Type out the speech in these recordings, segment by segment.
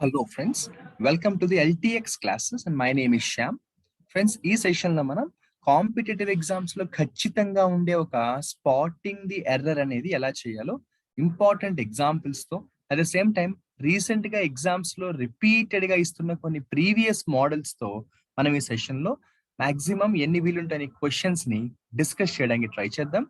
Hello friends, welcome to the LTX classes and my name is Shyam. Friends, ఈ session లో మనం competitive exams లో ఖచ్చితంగా ఉండే ఒక స్పాటింగ్ ది ఎర్రర్ అనేది ఎలా చేయాలో ఇంపార్టెంట్ ఎగ్జాంపుల్స్ తో at the same time recent గా ఎగ్జామ్స్ లో రిపీటెడ్ గా ఇస్తున్న కొన్ని ప్రీవియస్ మోడల్స్ తో మనం ఈ సెషన్ లో మాక్సిమం ఎన్ని వీలుంటాయి క్వశ్చన్స్ ని డిస్కస్ చేయడానికి ట్రై చేద్దాం.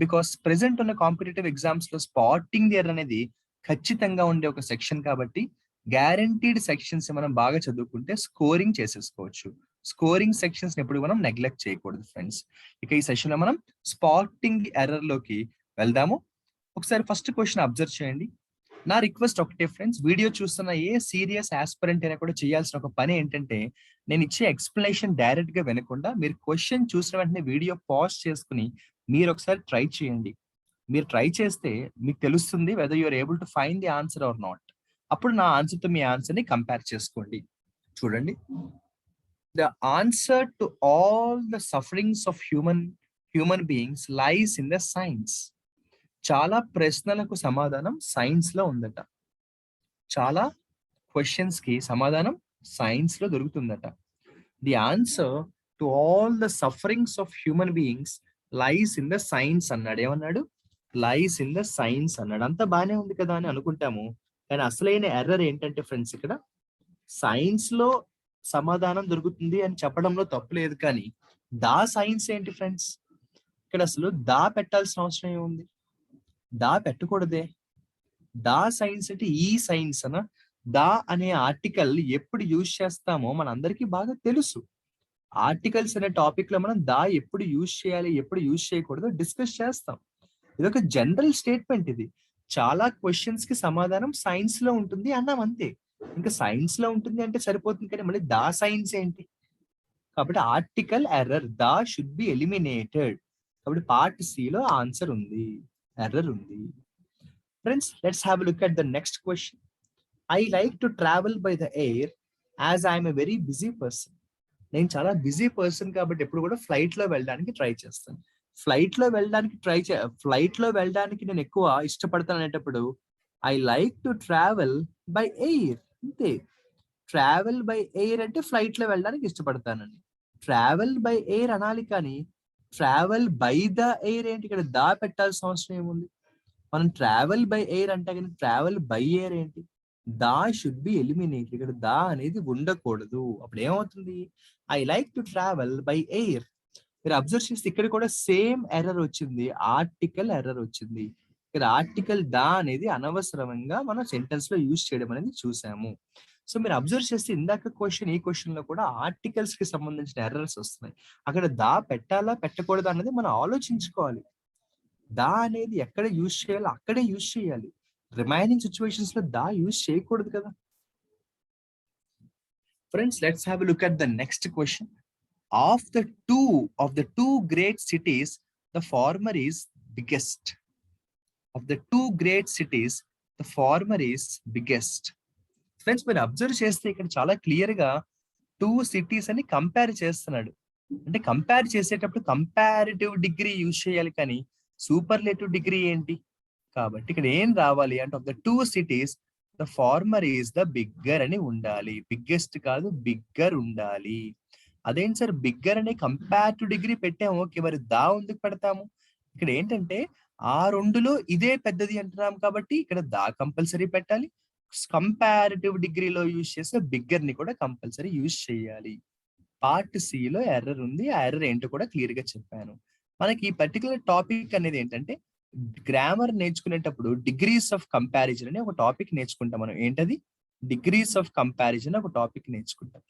బికాస్ ప్రెసెంట్ ఉన్న కాంపిటేటివ్ ఎగ్జామ్స్ లో స్పాటింగ్ ది ఎర్రర్ అనేది ఖచ్చితంగా ఉండే ఒక సెక్షన్ కాబట్టి గ్యారంటీడ్ సెక్షన్స్ మనం బాగా చదువుకుంటే స్కోరింగ్ చేసేసుకోవచ్చు. స్కోరింగ్ సెక్షన్స్ ఎప్పుడు మనం నెగ్లెక్ట్ చేయకూడదు ఫ్రెండ్స్. ఇక ఈ సెషన్ లో మనం స్పాటింగ్ ఎర్రర్ లోకి వెళ్దాము. ఒకసారి ఫస్ట్ క్వశ్చన్ అబ్జర్వ్ చేయండి. నా రిక్వెస్ట్ ఒకటే ఫ్రెండ్స్, వీడియో చూస్తున్న ఏ సీరియస్ ఆస్పిరెంట్ అయినా కూడా చేయాల్సిన ఒక పని ఏంటంటే, నేను ఇచ్చే ఎక్స్ప్లెనేషన్ డైరెక్ట్ గా వినకుండా మీరు క్వశ్చన్ చూసిన వెంటనే వీడియో పాజ్ చేసుకుని మీరు ఒకసారి ట్రై చేయండి. మీరు ట్రై చేస్తే మీకు తెలుస్తుంది whether you are able to find the answer or not. అప్పుడు నా ఆన్సర్ తో మీ ఆన్సర్ ని కంపేర్ చేసుకోండి. చూడండి, the answer to all the sufferings of human beings lies in the science. చాలా ప్రశ్నలకు సమాధానం సైన్స్ లో ఉందట. చాలా క్వశ్చన్స్ కి సమాధానం సైన్స్ లో దొరుకుతుందట. The answer to all the sufferings of human beings lies in the science అన్నాడు. ఏమన్నాడు? లైస్ ఇన్ ద సైన్స్ అన్నాడు. అంతా బానే ఉంది కదా అని అనుకుంటాము, కానీ అసలైన ఎర్రర్ ఏంటంటే ఫ్రెండ్స్, ఇక్కడ సైన్స్ లో సమాధానం దొరుకుతుంది అని చెప్పడంలో తప్పు లేదు, కానీ దా సైన్స్ ఏంటి ఫ్రెండ్స్? ఇక్కడ అసలు దా పెట్టాల్సిన అవసరం ఏముంది? దా పెట్టకూడదే. దా సైన్స్ అంటే ఈ సైన్స్ అన. దా అనే ఆర్టికల్ ఎప్పుడు యూజ్ చేస్తామో మన అందరికీ బాగా తెలుసు. ఆర్టికల్స్ అనే టాపిక్ లో మనం దా ఎప్పుడు యూజ్ చేయాలి, ఎప్పుడు యూజ్ చేయకూడదు డిస్కస్ చేస్తాం. ఇది ఒక జనరల్ స్టేట్మెంట్. ఇది చాలా క్వశ్చన్స్ కి సమాధానం సైన్స్ లో ఉంటుంది అన్నాం అంతే. ఇంకా సైన్స్ లో ఉంటుంది అంటే సరిపోతుంది, కానీ మళ్ళీ దా సైన్స్ ఏంటి? కాబట్టి article error, the should be eliminated. కాబట్టి పార్ట్ సి లో ఆన్సర్ ఉంది, ఎర్రర్ ఉంది. Friends, let's have look at the next question. I like to travel by the air as I'm a very busy person. నేను చాలా busy person కాబట్టి ఎప్పుడు కూడా flight లో వెళ్ళడానికి ట్రై చేస్తాను. ఫ్లైట్ లో వెళ్ళడానికి నేను ఎక్కువ ఇష్టపడతాను అనేటప్పుడు I like to travel by air అంతే. ట్రావెల్ బై ఎయిర్ అంటే ఫ్లైట్ లో వెళ్ళడానికి ఇష్టపడతానండి. ట్రావెల్ బై ఎయిర్ అనాలి, కానీ ట్రావెల్ బై ద ఎయిర్ ఏంటి? ఇక్కడ దా పెట్టాల్సిన అవసరం ఏముంది? మనం ట్రావెల్ బై ఎయిర్ అంటే, కానీ ట్రావెల్ బై ఎయిర్ ఏంటి? దా షుడ్ బి ఎలిమినేటెడ్. ఇక్కడ దా అనేది ఉండకూడదు. అప్పుడు ఏమవుతుంది? I like to travel by air. మీరు అబ్జర్వ్ చేస్తే ఇక్కడ కూడా సేమ్ ఎర్రర్ వచ్చింది, ఆర్టికల్ ఎర్రర్ వచ్చింది. ఇక్కడ ఆర్టికల్ దా అనేది అనవసరంగా మనం సెంటెన్స్ లో యూజ్ చేయడం అనేది చూసాము. సో మీరు అబ్జర్వ్ చేస్తే ఇందాక క్వశ్చన్, ఈ క్వశ్చన్ లో కూడా ఆర్టికల్స్ కి సంబంధించిన ఎర్రర్స్ వస్తున్నాయి. అక్కడ దా పెట్టాలా పెట్టకూడదా అనేది మనం ఆలోచించుకోవాలి. దా అనేది ఎక్కడ యూజ్ చేయాలో అక్కడే యూజ్ చేయాలి. రిమైనింగ్ సిచ్యువేషన్స్ లో దా యూజ్ చేయకూడదు కదా. Friends, let's have look at the next question. Of the two great cities, the former is biggest. Of the two great cities, the former is biggest. Friends, మీరు observe చేస్తే ఇక్కడ చాలా clear గా two cities అని compare చేస్తున్నాడు. అంటే compare చేసేటప్పుడు comparative degree use చేయాలి, కానీ సూపర్లేటివ్ డిగ్రీ ఏంటి? కాబట్టి ఇక్కడ ఏం రావాలి అంటే, of the two cities the former is the bigger అని ఉండాలి. బిగ్గెస్ట్ కాదు, బిగ్గర్ ఉండాలి. అదేంటి సార్, బిగ్గర్ అనే కంపారిటివ్ డిగ్రీ పెట్టాము, ఓకే, మరి దా ఎందుకు పెడతాము? ఇక్కడ ఏంటంటే ఆ రెండులో ఇదే పెద్దది అంటున్నాం కాబట్టి ఇక్కడ దా కంపల్సరీ పెట్టాలి. కంపారిటివ్ డిగ్రీలో యూజ్ చేస్తే బిగ్గర్ ని కూడా కంపల్సరీ యూజ్ చేయాలి. పార్ట్ సి లో ఎర్రర్ ఉంది. ఆ ఎర్రర్ ఏంటో కూడా క్లియర్ గా చెప్పాను. మనకి ఈ పర్టికులర్ టాపిక్ అనేది ఏంటంటే, గ్రామర్ నేర్చుకునేటప్పుడు డిగ్రీస్ ఆఫ్ కంపారిజన్ అనే ఒక టాపిక్ నేర్చుకుంటాం మనం. ఏంటది? డిగ్రీస్ ఆఫ్ కంపారిజన్ ఒక టాపిక్ నేర్చుకుంటాం.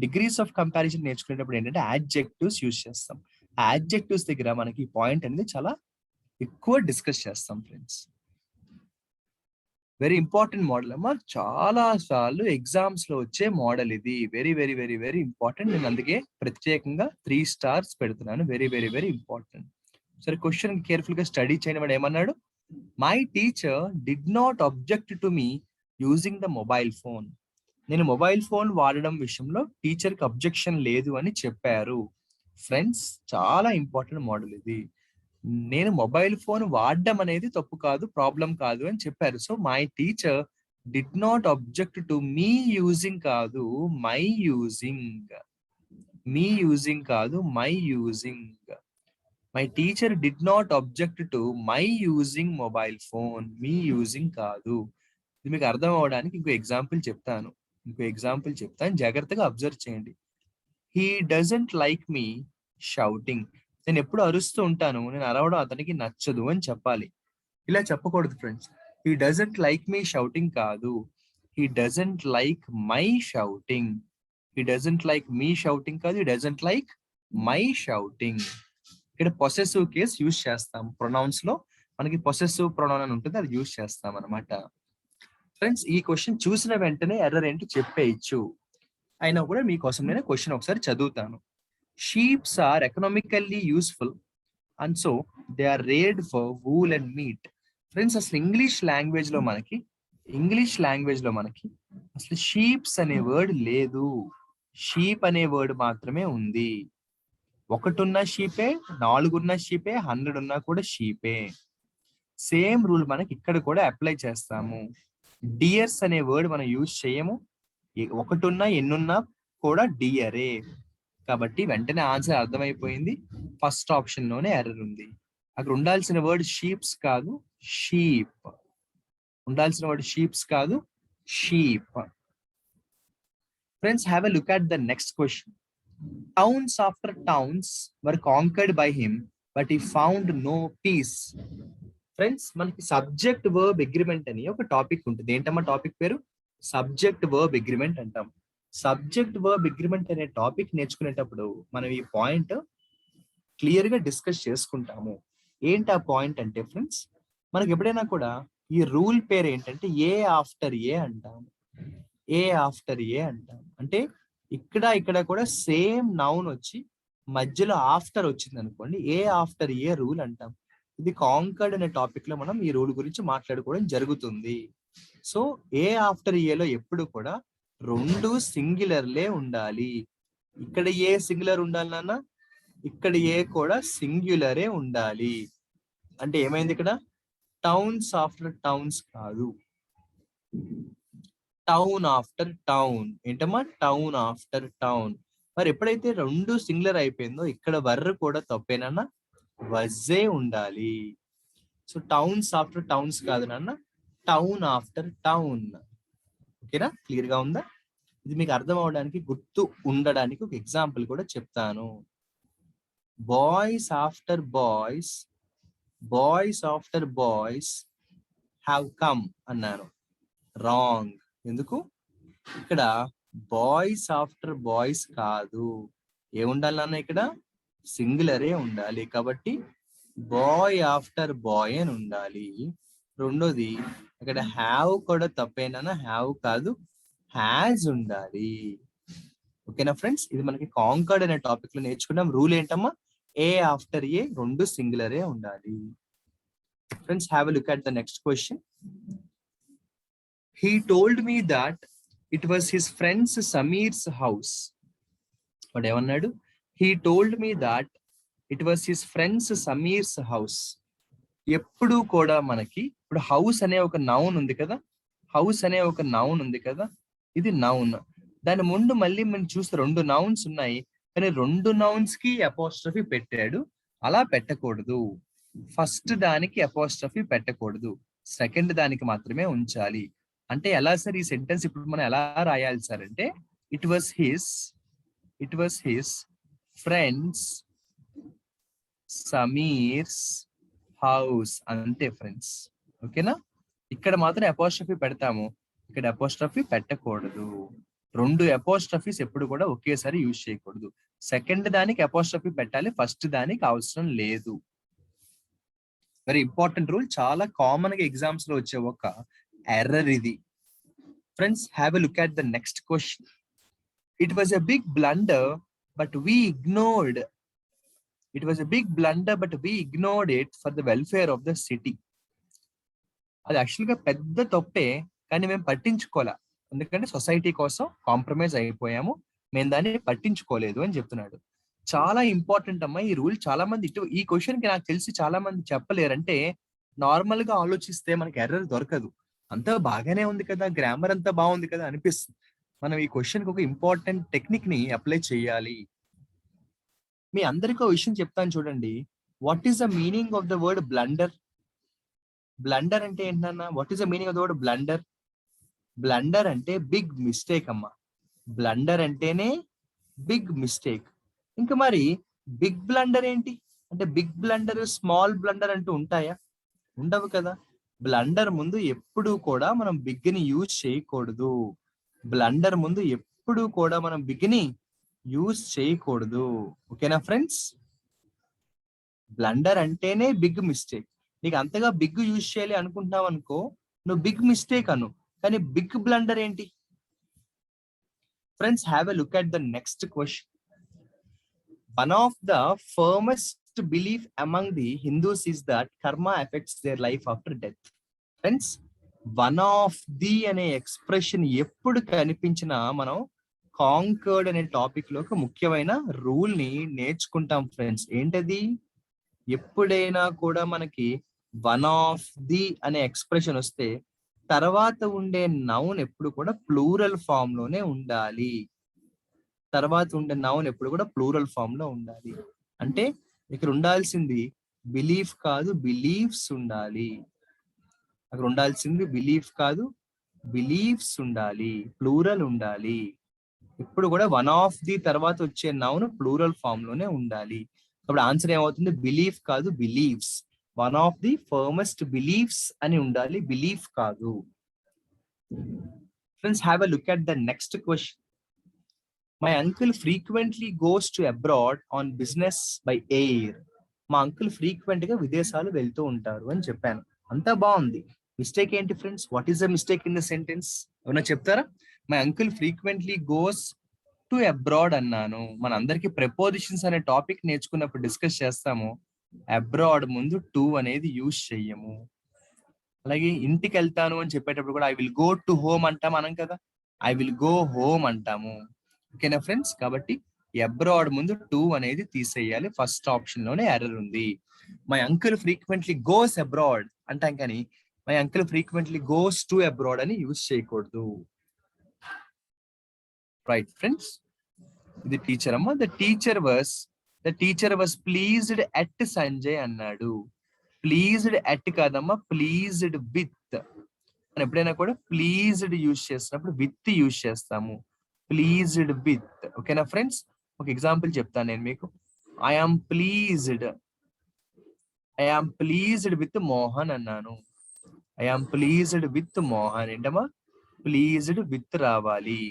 డిగ్రీస్ ఆఫ్ కంపారిజన్ నేర్చుకునేటప్పుడు ఏంటంటే యాడ్జెక్టివ్స్ యూజ్ చేస్తాం. ఆ యాడ్జెక్టివ్స్ దగ్గర మనకి ఈ పాయింట్ అనేది చాలా ఎక్కువ డిస్కస్ చేస్తాం ఫ్రెండ్స్. వెరీ ఇంపార్టెంట్ మోడల్ అమ్మా, చాలా సార్లు ఎగ్జామ్స్ లో వచ్చే మోడల్ ఇది. Very very very very important. నేను అందుకే ప్రత్యేకంగా 3 స్టార్స్ పెడుతున్నాను. Very very very important. సరే, క్వశ్చన్ కేర్ఫుల్ గా స్టడీ చేయడం. వాడు ఏమన్నాడు? My teacher did not object to me using the mobile phone. నేను మొబైల్ ఫోన్ వాడడం విషయంలో టీచర్ కి అబ్జెక్షన్ లేదు అని చెప్పారు. ఫ్రెండ్స్, చాలా ఇంపార్టెంట్ మోడల్ ఇది. నేను మొబైల్ ఫోన్ వాడడం అనేది తప్పు కాదు, ప్రాబ్లం కాదు అని చెప్పారు. So my teacher did not object to me using కాదు, మై యూజింగ్. మీ యూజింగ్ కాదు, my using. My teacher did not object to my using mobile phone. Me using కాదు. ఇది మీకు అర్థం అవడానికి ఇంకో ఎగ్జాంపుల్ చెప్తాను. జాగ్రత్తగా అబ్జర్వ్ చేయండి. He doesn't like me shouting. నేను ఎప్పుడు అరుస్తూ ఉంటాను, నేను అరవడం అతనికి నచ్చదు అని చెప్పాలి. ఇలా చెప్పకూడదు friends. He doesn't like me shouting కాదు, he doesn't like my shouting. He doesn't like me shouting కాదు, he doesn't like my shouting. ఇక్కడ పొసెసివ్ కేస్ యూజ్ చేస్తాం. ప్రొనౌన్స్ లో మనకి పొసెసివ్ ప్రొనౌన్ అని ఉంటుంది, అది యూజ్ చేస్తాం అనమాట. ఫ్రెండ్స్, ఈ క్వశ్చన్ చూసిన వెంటనే ఎర్రర్ ఏంటో చెప్పేయచ్చు. అయినా కూడా మీకోసం నేను క్వశ్చన్ ఒకసారి చదువుతాను. Sheeps are economically useful and so they are reared for wool and meat. Friends, అసలు ఇంగ్లీష్ లాంగ్వేజ్ లో మనకి అసలు షీప్స్ అనే వర్డ్ లేదు. షీప్ అనే వర్డ్ మాత్రమే ఉంది. 1 ఉన్న షీపే, 4 ఉన్న షీపే, 100 ఉన్నా కూడా షీపే. సేమ్ రూల్ మనకి ఇక్కడ కూడా అప్లై చేస్తాము. డియర్స్ అనే వర్డ్ మనం యూజ్ చేయము. 1 ఉన్నా ఎన్నున్నా కూడా డియరే. కాబట్టి వెంటనే ఆన్సర్ అర్థమైపోయింది. ఫస్ట్ ఆప్షన్ లోనే ఎర్రర్ ఉంది. అక్కడ ఉండాల్సిన వర్డ్ షీప్స్ కాదు, షీప్. ఉండాల్సిన వర్డ్ షీప్స్ కాదు, sheep. Friends, have a look at the next question. Towns after towns were conquered by him, but he found no peace. Friends, మనకి subject verb agreement అని ఒక topic ఉంటుంది. ఏంటమ్మా topic పేరు? Subject verb agreement అంటాం. Subject verb agreement అనే topic నేర్చుకునేటప్పుడు మనం ఈ పాయింట్ క్లియర్ గా డిస్కస్ చేసుకుంటాము. ఏంటి ఆ పాయింట్ అంటే ఫ్రెండ్స్, మనకి ఎప్పుడైనా కూడా ఈ రూల్ పేరు ఏంటంటే ఏ ఆఫ్టర్ ఏ అంటాము. ఏ ఆఫ్టర్ ఏ అంటాం అంటే ఇక్కడ కూడా సేమ్ నౌన్ వచ్చి మధ్యలో ఆఫ్టర్ వచ్చింది అనుకోండి, ఏ ఆఫ్టర్ ఏ రూల్ అంటాం. ఇది కాంకర్డ్ అనే టాపిక్ లో మనం ఈ రూల్ గురించి మాట్లాడుకోవడం జరుగుతుంది. సో ఏ ఆఫ్టర్ ఏలో ఎప్పుడు కూడా 2 సింగులర్లే ఉండాలి. ఇక్కడ ఏ సింగులర్ ఉండాలి నాన్న, ఇక్కడ ఏ కూడా సింగులరే ఉండాలి. అంటే ఏమైంది ఇక్కడ? టౌన్స్ ఆఫ్టర్ టౌన్స్ కాదు, టౌన్ ఆఫ్టర్ టౌన్. ఏంటమ్మా? Town after town. మరి ఎప్పుడైతే 2 సింగులర్ అయిపోయిందో ఇక్కడ వర్ర కూడా తప్పేనన్నా, వజ్జే ఉండాలి. సో టౌన్స్ ఆఫ్టర్ టౌన్స్ కాదు నాన్న, టౌన్ ఆఫ్టర్ టౌన్. ఓకేనా? క్లియర్ గా ఉందా? ఇది మీకు అర్థం అవడానికి, గుర్తు ఉండడానికి ఒక ఎగ్జాంపుల్ కూడా చెప్తాను. Boys after boys, boys after boys have come అన్నాను. రాంగ్. ఎందుకు? ఇక్కడ బాయ్స్ ఆఫ్టర్ బాయ్స్ కాదు, ఏముండాలి నాన్న? ఇక్కడ సింగులరే ఉండాలి. కాబట్టి బాయ్ ఆఫ్టర్ బాయ్ అని ఉండాలి. రెండోది, ఇక్కడ హ్యావ్ కూడా తప్పేనా? హ్యావ్ కాదు, హ్యాజ్ ఉండాలి. ఓకేనా ఫ్రెండ్స్? ఇది మనకి కాంకర్డ్ అనే టాపిక్ లో నేర్చుకున్నాం. రూల్ ఏంటమ్మా? ఏ ఆఫ్టర్ ఏ 2 సింగులరే ఉండాలి. Friends, have a look at the next question. He told me that it was his friend's Sameer's house. వాడు ఏమన్నాడు? He told me that it was his friend's Sameer's house. ఎప్పుడు కూడా మనకి ఇప్పుడు హౌస్ అనే ఒక నౌన్ ఉంది కదా, హౌస్ అనే ఒక నౌన్ ఉంది కదా, ఇది నౌన్. దాని ముందు మళ్ళీ మనం చూస్తే 2 నౌన్స్ ఉన్నాయి, కానీ 2 నౌన్స్ కి అపోస్ట్రఫీ పెట్టాడు. అలా పెట్టకూడదు. ఫస్ట్ దానికి అపోస్ట్రఫీ పెట్టకూడదు, సెకండ్ దానికి మాత్రమే ఉంచాలి. అంటే ఎలా సార్ ఈ సెంటెన్స్ ఇప్పుడు మనం ఎలా రాయాలి సార్ అంటే, it was his friends Sameer's house అంతే ఫ్రెండ్స్. ఓకేనా? ఇక్కడ మాత్రం అపోస్ట్రఫీ పెడతాము, ఇక్కడ అపోస్ట్రఫీ పెట్టకూడదు. 2 అపోస్ట్రఫీస్ ఎప్పుడు కూడా ఒకేసారి యూజ్ చేయకూడదు. సెకండ్ దానికి అపోస్ట్రఫీ పెట్టాలి, ఫస్ట్ దానికి అవసరం లేదు. వెరీ ఇంపార్టెంట్ రూల్, చాలా కామన్ గా ఎగ్జామ్స్ లో వచ్చే ఒక ఎర్రర్ ఇది. Friends, have a look at the next question. It was a big blunder, but we ignored. It was a big blunder, but we ignored it for the welfare of the city. అది యాక్చువల్గా పెద్ద తప్పే, కానీ మేము పట్టించుకోలే. ఎందుకంటే society కోసం compromise అయిపోయాము, మేము దాన్ని పట్టించుకోలేదు అని చెప్తున్నాడు. చాలా ఇంపార్టెంట్ అమ్మా ఈ రూల్. చాలా మంది ఈ క్వశ్చన్ కి నాకు తెలిసి చాలా మంది చెప్పలేరు. అంటే నార్మల్ గా ఆలోచిస్తే మనకి ఎర్రర్ దొరకదు. అంతా బాగానే ఉంది కదా, గ్రామర్ అంతా బాగుంది కదా అనిపిస్తుంది. మనం ఈ క్వశ్చన్ కి ఒక ఇంపార్టెంట్ టెక్నిక్ ని అప్లై చేయాలి. మీ అందరికీ ఒక విషయం చెప్తాను చూడండి. What is the meaning of the word blunder? Blunder అంటే ఏంటన్నా? What is the meaning of the word blunder? Blunder అంటే బిగ్ మిస్టేక్ అమ్మా. బ్లండర్ అంటేనే బిగ్ మిస్టేక్. ఇంకా మరి బిగ్ బ్లండర్ ఏంటి? అంటే బిగ్ బ్లండర్, స్మాల్ బ్లండర్ అంటూ ఉంటాయా? ఉండవు కదా. బ్లండర్ ముందు ఎప్పుడు కూడా మనం బిగ్ ని యూజ్ చేయకూడదు. బ్లండర్ ముందు ఎప్పుడు కూడా మనం బిగ్ ని యూజ్ చేయకూడదు. ఓకేనా ఫ్రెండ్స్? బ్లండర్ అంటేనే బిగ్ మిస్టేక్. నీకు అంతగా బిగ్ యూజ్ చేయాలి అనుకుంటున్నావు అనుకో, నువ్వు బిగ్ మిస్టేక్ అను. కానీ బిగ్ బ్లండర్ ఏంటి? Friends, have a look at the next question. One of the firmest belief among the Hindus is that karma affects their life after death. Friends, one of the అనే expression ఎప్పుడు కనిపించినా మనం conquered అనే topic లో ఒక ముఖ్యమైన rule ని నేర్చుకుంటాం ఫ్రెండ్స్. ఏంటది? ఎప్పుడైనా కూడా మనకి వన్ ఆఫ్ ది అనే ఎక్స్ప్రెషన్ వస్తే తర్వాత ఉండే నౌన్ ఎప్పుడు కూడా ప్లూరల్ ఫామ్ లోనే ఉండాలి. తర్వాత ఉండే నౌన్ ఎప్పుడు కూడా ప్లూరల్ ఫామ్ లో ఉండాలి. అంటే ఇక్కడ ఉండాల్సింది బిలీఫ్ కాదు, బిలీఫ్స్ ఉండాలి. అక్కడ ఉండాల్సింది బిలీఫ్ కాదు, బిలీఫ్స్ ఉండాలి, ప్లూరల్ ఉండాలి. ఇప్పుడు కూడా వన్ ఆఫ్ ది తర్వాత వచ్చే నౌన్ ప్లూరల్ ఫామ్ లోనే ఉండాలి. అప్పుడు ఆన్సర్ ఏమవుతుంది? బిలీఫ్ కాదు, believes. One of the firmest beliefs అని ఉండాలి, బిలీఫ్ కాదు. Friends, have a look at the next question. My uncle frequently goes to abroad on business by air. మా అంకుల్ ఫ్రీక్వెంట్ గా విదేశాలు వెళ్తూ ఉంటారు అని చెప్పాను. అంతా బాగుంది. మిస్టేక్ ఏంటి friends? What is the mistake in the sentence? ఏమన్నా చెప్తారా? My uncle frequently goes to abroad అన్నాను. మన అందరికి ప్రెపోజిషన్స్ అనే టాపిక్ నేర్చుకున్నప్పుడు డిస్కస్ చేస్తాము. అబ్రాడ్ ముందు టు అనేది యూజ్ చెయ్యము. అలాగే ఇంటికి వెళ్తాను అని చెప్పేటప్పుడు కూడా I will go to home అంటాం అనం కదా, ఐ విల్ గో హోమ్ అంటాము. ఓకేనా ఫ్రెండ్స్? కాబట్టి అబ్రాడ్ ముందు టు అనేది తీసేయాలి. ఫస్ట్ ఆప్షన్ లోనే ఎర్రర్ ఉంది. My uncle frequently goes abroad అంటాం కానీ my uncle frequently goes to abroad అని యూజ్ చేయకూడదు. Right friends? ఇది టీచర్ అమ్మ. The teacher was pleased at Sanjay అన్నాడు. ప్లీజ్డ్ అట్ కాదమ్మా, ప్లీజ్డ్ విత్. మనం ఎప్పుడైనా కూడా ప్లీజ్డ్ యూజ్ చేసినప్పుడు విత్ యూజ్ చేస్తాము. Pleased with. ఓకేనా ఫ్రెండ్స్? ఒక ఎగ్జాంపుల్ చెప్తాను నేను మీకు. I am pleased with Mohan అన్నాను. I am pleased with Mohan. ఏంటమ్మా? ప్లీజ్డ్ విత్ రావాలి.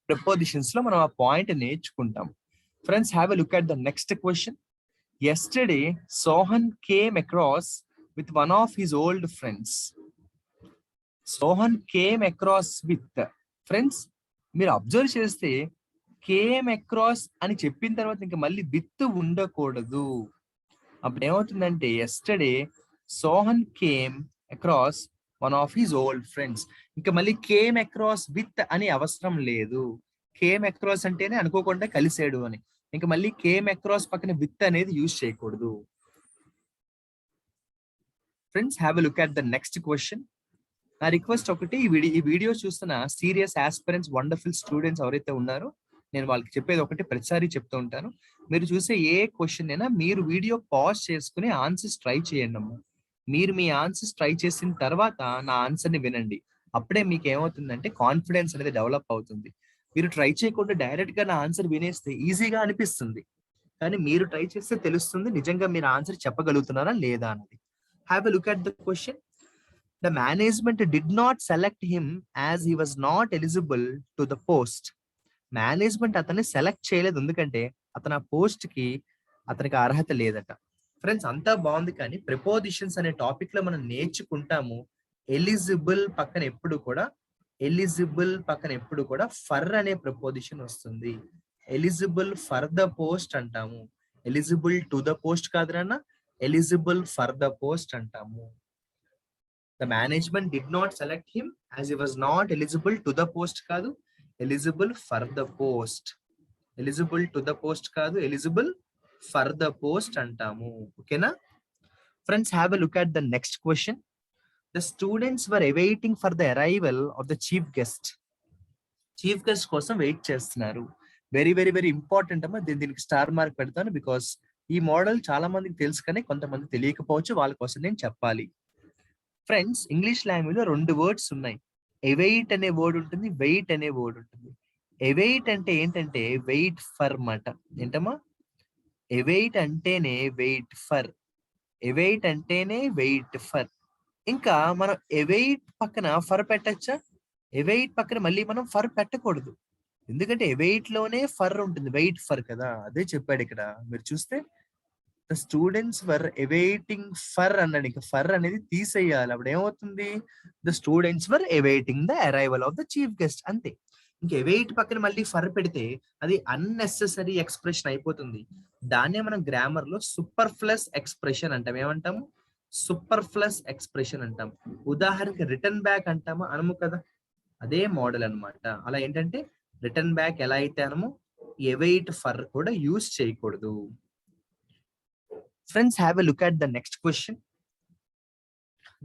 ప్రిపోజిషన్స్ లో మనం ఆ పాయింట్ నేర్చుకుంటాం. Friends, have a look at the next question. Yesterday, Sohan came across with one of his old friends. Sohan came across with. Friends, మీరు observe చేస్తే came across అని చెప్పిన తర్వాత ఇంకా మళ్ళీ విత్ ఉండకూడదు. అప్పుడు ఏమవుతుందంటే yesterday Sohan came across one of his old friends. ఇంకా మళ్ళీ కేమ్ అక్రాస్ విత్ అని అవసరం లేదు. కేమ్ అక్రాస్ అంటేనే అనుకోకుండా కలిసాడు అని. ఇంకా మళ్ళీ కేమ్ అక్రాస్ పక్కన విత్ అనేది యూజ్ చేయకూడదు. Friends, have a look at the next question. నా రిక్వెస్ట్ ఒకటి, ఈ వీడియో చూస్తున్న సీరియస్ ఆస్పిరెంట్స్, వండర్ఫుల్ స్టూడెంట్స్ ఎవరైతే ఉన్నారో నేను వాళ్ళకి చెప్పేది ఒకటి ప్రతిసారి చెప్తూ ఉంటాను. మీరు చూసే ఏ క్వశ్చన్ అయినా మీరు వీడియో పాజ్ చేసుకుని ఆన్సర్స్ ట్రై చేయండి అమ్మా. మీరు మీ ఆన్సర్స్ ట్రై చేసిన తర్వాత నా ఆన్సర్ ని వినండి. అప్పుడే మీకు ఏమవుతుందంటే కాన్ఫిడెన్స్ అనేది డెవలప్ అవుతుంది. మీరు ట్రై చేయకుండా డైరెక్ట్ గా నా ఆన్సర్ వినేస్తే ఈజీగా అనిపిస్తుంది, కానీ మీరు ట్రై చేస్తే తెలుస్తుంది నిజంగా మీరు ఆన్సర్ చెప్పగలుగుతున్నారా లేదా అన్నది. Have a look at the question. The management did not select him as he was not eligible to the post. Management అతన్ని సెలెక్ట్ చేయలేదు ఎందుకంటే అతను ఆ పోస్ట్ కి అతనికి అర్హత లేదట. ఫ్రెండ్స్, అంతా బాగుంది కానీ ప్రిపోజిషన్స్ అనే టాపిక్ లో మనం నేర్చుకుంటాము. ఎలిజిబుల్ పక్కన ఎప్పుడు కూడా ఫర్ అనే ప్రపోజిషన్ వస్తుంది. ఎలిజిబుల్ ఫర్ ద పోస్ట్ అంటాము. ఎలిజిబుల్ టు ద పోస్ట్ కాదురన్నా, ఎలిజిబుల్ ఫర్ ద పోస్ట్ అంటాము. The management did not select him as he was not eligible to the post కాదు, eligible for the post. Eligible to the post కాదు, eligible for the post అంటాము. ఓకేనా friends? Have a look at the next question. The students were awaiting for the arrival of the chief guest. Chief guest కోసం wait చేస్తున్నారు. Very very very important అమ్మా. దీనికి star mark పెడతాను because ఈ model చాలా మందికి తెలుసు కానీ కొంతమంది తెలియకపోవచ్చు, వాళ్ళ కోసం నేను చెప్పాలి. ఫ్రెండ్స్, ఇంగ్లీష్ లాంగ్వేజ్ లో 2 వర్డ్స్ ఉన్నాయి. అవైట్ అనే వర్డ్ ఉంటుంది, వెయిట్ అనే వర్డ్ ఉంటుంది. అవైట్ అంటే ఏంటంటే వెయిట్ ఫర్ మాట. ఏంటమ్మా? అవైట్ అంటేనే వెయిట్ ఫర్. అవైట్ అంటేనే వెయిట్ ఫర్. ఇంకా మనం అవైట్ పక్కన ఫర్ పెట్టచ్చా? అవైట్ పక్కన మళ్ళీ మనం ఫర్ పెట్టకూడదు. ఎందుకంటే అవైట్ లోనే ఫర్ ఉంటుంది, వెయిట్ ఫర్ కదా. అదే చెప్పాడు ఇక్కడ. మీరు చూస్తే the students were awaiting for అన్నాడు. ఇంకా ఫర్ అనేది తీసేయాలి. అప్పుడు ఏమవుతుంది? The students were awaiting the arrival of the chief guest. అంతే. ఇంకా అవైట్ పక్కన మళ్ళీ ఫర్ పెడితే అది అన్నెసెసరీ ఎక్స్ప్రెషన్ అయిపోతుంది. దాన్నే మనం గ్రామర్ లో సూపర్ ఫ్లస్ ఎక్స్ప్రెషన్ అంటాం. ఏమంటాము? సూపర్ ఫ్లస్ ఎక్స్ప్రెషన్ అంటాం. ఉదాహరణకి రిటర్న్ బ్యాక్ అంటామా? అనము కదా. అదే మోడల్ అన్నమాట. అలా ఏంటంటే రిటర్న్ బ్యాక్ ఎలా అయితే అనము, అవైట్ ఫర్ కూడా యూజ్ చేయకూడదు. Friends, have a look at the next question.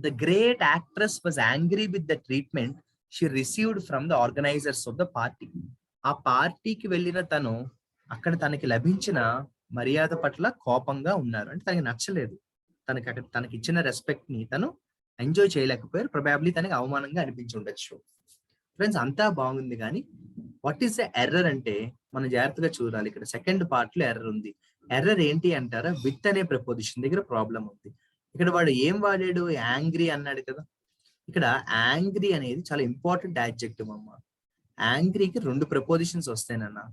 The great actress was angry with the treatment she received from the organizers of the party. ఆ పార్టీకి వెళ్ళిన తను అక్కడ తనకి లభించిన మర్యాద పట్ల కోపంగా ఉన్నారు. అంటే తనకి నచ్చలేదు. తనకి ఇచ్చిన రెస్పెక్ట్ ని తను ఎంజాయ్ చేయలేకపోయారు. ప్రొబాబ్లీ తనకి అవమానంగా అనిపించి ఉండొచ్చు. ఫ్రెండ్స్, అంతా బాగుంది కానీ వాట్ ఈస్ ద ఎర్రర్ అంటే మనం జాగ్రత్తగా చూడాలి. ఇక్కడ సెకండ్ పార్ట్ లో ఎర్రర్ ఉంది. ఎర్రర్ ఏంటి అంటారా? విత్ అనే ప్రపోజిషన్ దగ్గర ప్రాబ్లం ఉంది. ఇక్కడ వాడు ఏం వాడాడు? యాంగ్రీ అన్నాడు కదా. ఇక్కడ యాంగ్రీ అనేది చాలా ఇంపార్టెంట్ యాడ్జెక్టివ్ అమ్మ. యాంగ్రీకి 2 ప్రపోజిషన్స్ వస్తాయనన్నా.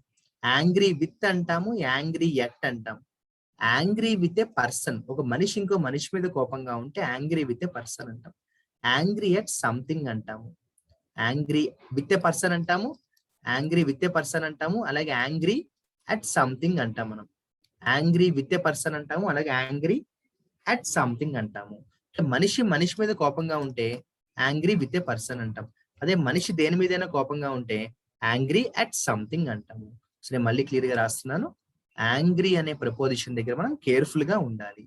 యాంగ్రీ విత్ అంటాము, యాంగ్రీ ఎట్ అంటాం. యాంగ్రీ విత్ ఏ పర్సన్, ఒక మనిషి ఇంకో మనిషి మీద కోపంగా ఉంటే యాంగ్రీ విత్ ఏ పర్సన్ అంటాం. యాంగ్రీ ఎట్ సంథింగ్ అంటాము. యాంగ్రీ విత్ ఏ పర్సన్ అంటాము, యాంగ్రీ విత్ ఏ పర్సన్ అంటాము, అలాగే యాంగ్రీ అట్ సంథింగ్ అంటాం. మనం యాంగ్రీ విత్ ఏ పర్సన్ అంటాము, అలాగే యాంగ్రీ అట్ సంథింగ్ అంటాము. మనిషి మనిషి మీద కోపంగా ఉంటే యాంగ్రీ విత్ ఏ పర్సన్ అంటాం. అదే మనిషి దేని మీదైనా కోపంగా ఉంటే యాంగ్రీ అట్ సంథింగ్ అంటాము. సో నేను మళ్ళీ క్లియర్ గా రాస్తున్నాను. యాంగ్రీ అనే ప్రపోజిషన్ దగ్గర మనం కేర్ఫుల్ గా ఉండాలి.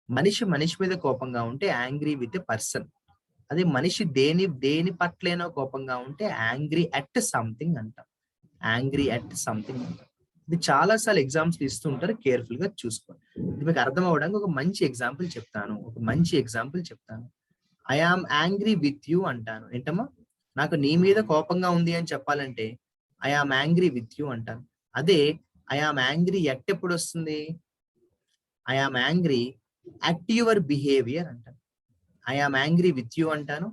మనిషి మనిషి మీద కోపంగా ఉంటే యాంగ్రీ విత్ ఏ పర్సన్. అదే మనిషి దేని పట్లైనా కోపంగా ఉంటే యాంగ్రీ అట్ సంథింగ్ అంటాం. యాంగ్రీ అట్ సంథింగ్ అంటాం. ఇది చాలా సార్లు ఎగ్జామ్స్ ఇస్తుంటారు, కేర్ఫుల్ గా చూసుకోండి. ఇది మీకు అర్థం అవడానికి ఒక మంచి ఎగ్జాంపుల్ చెప్తాను. I am angry with you అంటాను. ఏంటమ్మా? నాకు నీ మీద కోపంగా ఉంది అని చెప్పాలంటే I am angry with you అంటాను. అదే ఐ ఆమ్ యాంగ్రీ ఎట్ ఎప్పుడు వస్తుంది? I am angry at your behaviour అంటాను. I am angry with you అంటాను,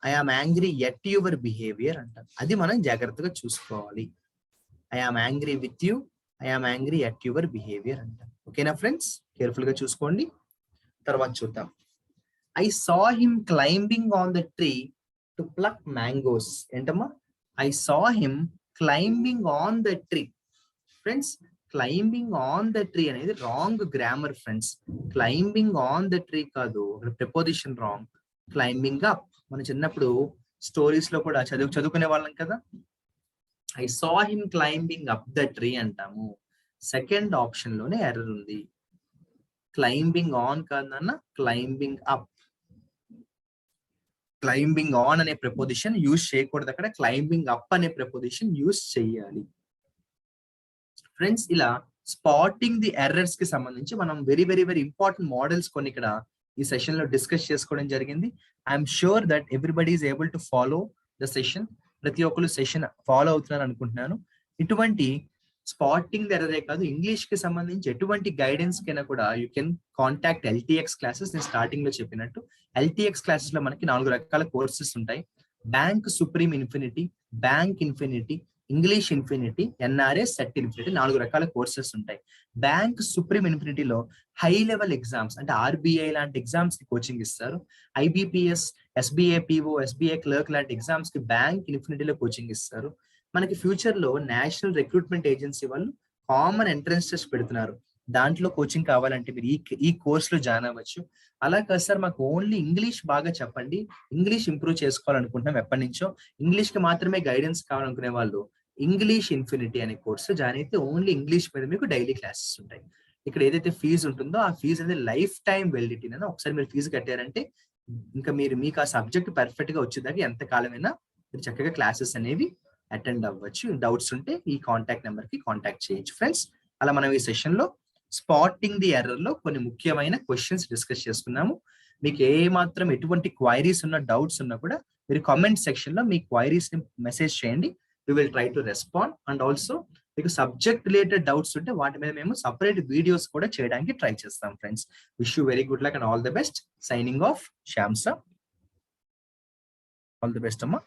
I am angry at your behaviour అంటాను. అది మనం జాగ్రత్తగా చూసుకోవాలి. I am angry with you, I am angry at your behaviour అంటాను. ఓకేనా ఫ్రెండ్స్? కేర్ఫుల్ గా చూసుకోండి. తర్వాత చూద్దాం. I saw him climbing on the tree to pluck mangoes. ఏంటమ్మా? I saw him climbing on the tree. Friends, climbing on the tree అనేది wrong grammar friends. Climbing on the tree కాదు, preposition wrong. Climbing up. మనం చిన్నప్పుడు stories లో కూడా చదువుకునే వాళ్ళం కదా. I saw him climbing up the tree అంటాము. సెకండ్ ఆప్షన్ లోనే ఎర్రర్ ఉంది. క్లైంబింగ్ ఆన్ కాదన్న, క్లైంబింగ్ అప్. క్లైంబింగ్ ఆన్ అనే ప్రపోజిషన్ యూజ్ చేయకూడదు, అక్కడ క్లైంబింగ్ అప్ అనే ప్రపోజిషన్ యూజ్ చేయాలి. ఫ్రెండ్స్, ఇలా స్పాటింగ్ ది ఎర్రర్స్ కి సంబంధించి మనం very very very important models కొన్ని ఇక్కడ ఈ సెషన్ లో డిస్కస్ చేసుకోవడం జరిగింది. I'm sure that everybody is able to follow the session. ప్రతి ఒక్కరు సెషన్ ఫాలో అవుతున్నారు అనుకుంటున్నాను. ఇటువంటి స్పాటింగ్ ది ఎర్రరే కాదు, ఇంగ్లీష్ కి సంబంధించి ఎటువంటి గైడెన్స్ కైనా కూడా you can contact LTX classes. నేను స్టార్టింగ్ లో చెప్పినట్టు ఎల్టీఎక్స్ క్లాసెస్ లో మనకి 4 రకాల కోర్సెస్ ఉంటాయి. Bank supreme infinity, bank infinity, English infinity, NRA, set infinity, 4 రకాల కోర్సెస్ ఉంటాయి. బ్యాంక్ సుప్రీం ఇన్ఫినిటీలో హై లెవెల్ ఎగ్జామ్స్ అంటే ఆర్బీఐ లాంటి ఎగ్జామ్స్ కి కోచింగ్ ఇస్తారు. IBPS, SBI PO, SBI clerk లాంటి ఎగ్జామ్స్ కి బ్యాంక్ ఇన్ఫినిటీలో కోచింగ్ ఇస్తారు. మనకి ఫ్యూచర్ లో నేషనల్ రిక్రూట్మెంట్ ఏజెన్సీ వాళ్ళు కామన్ ఎంట్రన్స్ టెస్ట్ పెడుతున్నారు. దాంట్లో కోచింగ్ కావాలంటే మీరు ఈ కోర్స్ లో జాయిన్ అవ్వచ్చు. అలా కాదు సార్, మాకు ఓన్లీ ఇంగ్లీష్ బాగా చెప్పండి, ఇంగ్లీష్ ఇంప్రూవ్ చేసుకోవాలనుకుంటున్నాం ఎప్పటి నుంచో, ఇంగ్లీష్ కి మాత్రమే గైడెన్స్ కావాలనుకునే వాళ్ళు ఇంగ్లీష్ ఇన్ఫినిటీ అనే కోర్సు జాయిన్ అయితే ఓన్లీ ఇంగ్లీష్ మీద మీకు డైలీ క్లాసెస్ ఉంటాయి. ఇక్కడ ఏదైతే ఫీజు ఉంటుందో ఆ ఫీజు అనేది లైఫ్ టైం వెలిడిటీ. ఒకసారి మీరు ఫీజు కట్టారంటే ఇంకా మీకు ఆ సబ్జెక్ట్ పర్ఫెక్ట్ గా వచ్చేదాకా ఎంత కాలమైనా మీరు చక్కగా క్లాసెస్ అనేవి అటెండ్ అవ్వచ్చు. డౌట్స్ ఉంటే ఈ కాంటాక్ట్ నెంబర్ కి కాంటాక్ట్ చేయొచ్చు ఫ్రెండ్స్. అలా మనం ఈ సెషన్ లో స్పాటింగ్ ది ఎర్రర్ లో కొన్ని ముఖ్యమైన క్వశ్చన్స్ డిస్కస్ చేసుకున్నాము. మీకు ఏ మాత్రం ఎటువంటి క్వైరీస్ ఉన్న డౌట్స్ ఉన్నా కూడా మీరు కామెంట్ సెక్షన్ లో మీ క్వైరీస్ ని మెసేజ్ చేయండి. We will try to respond. And also మీకు సబ్జెక్ట్ రిలేటెడ్ డౌట్స్ ఉంటే వాటి మీద మేము సపరేట్ వీడియోస్ కూడా చేయడానికి ట్రై చేస్తాం friends. Wish you very good luck and all the best. Signing off Shyam sir. All the best అమ్మా.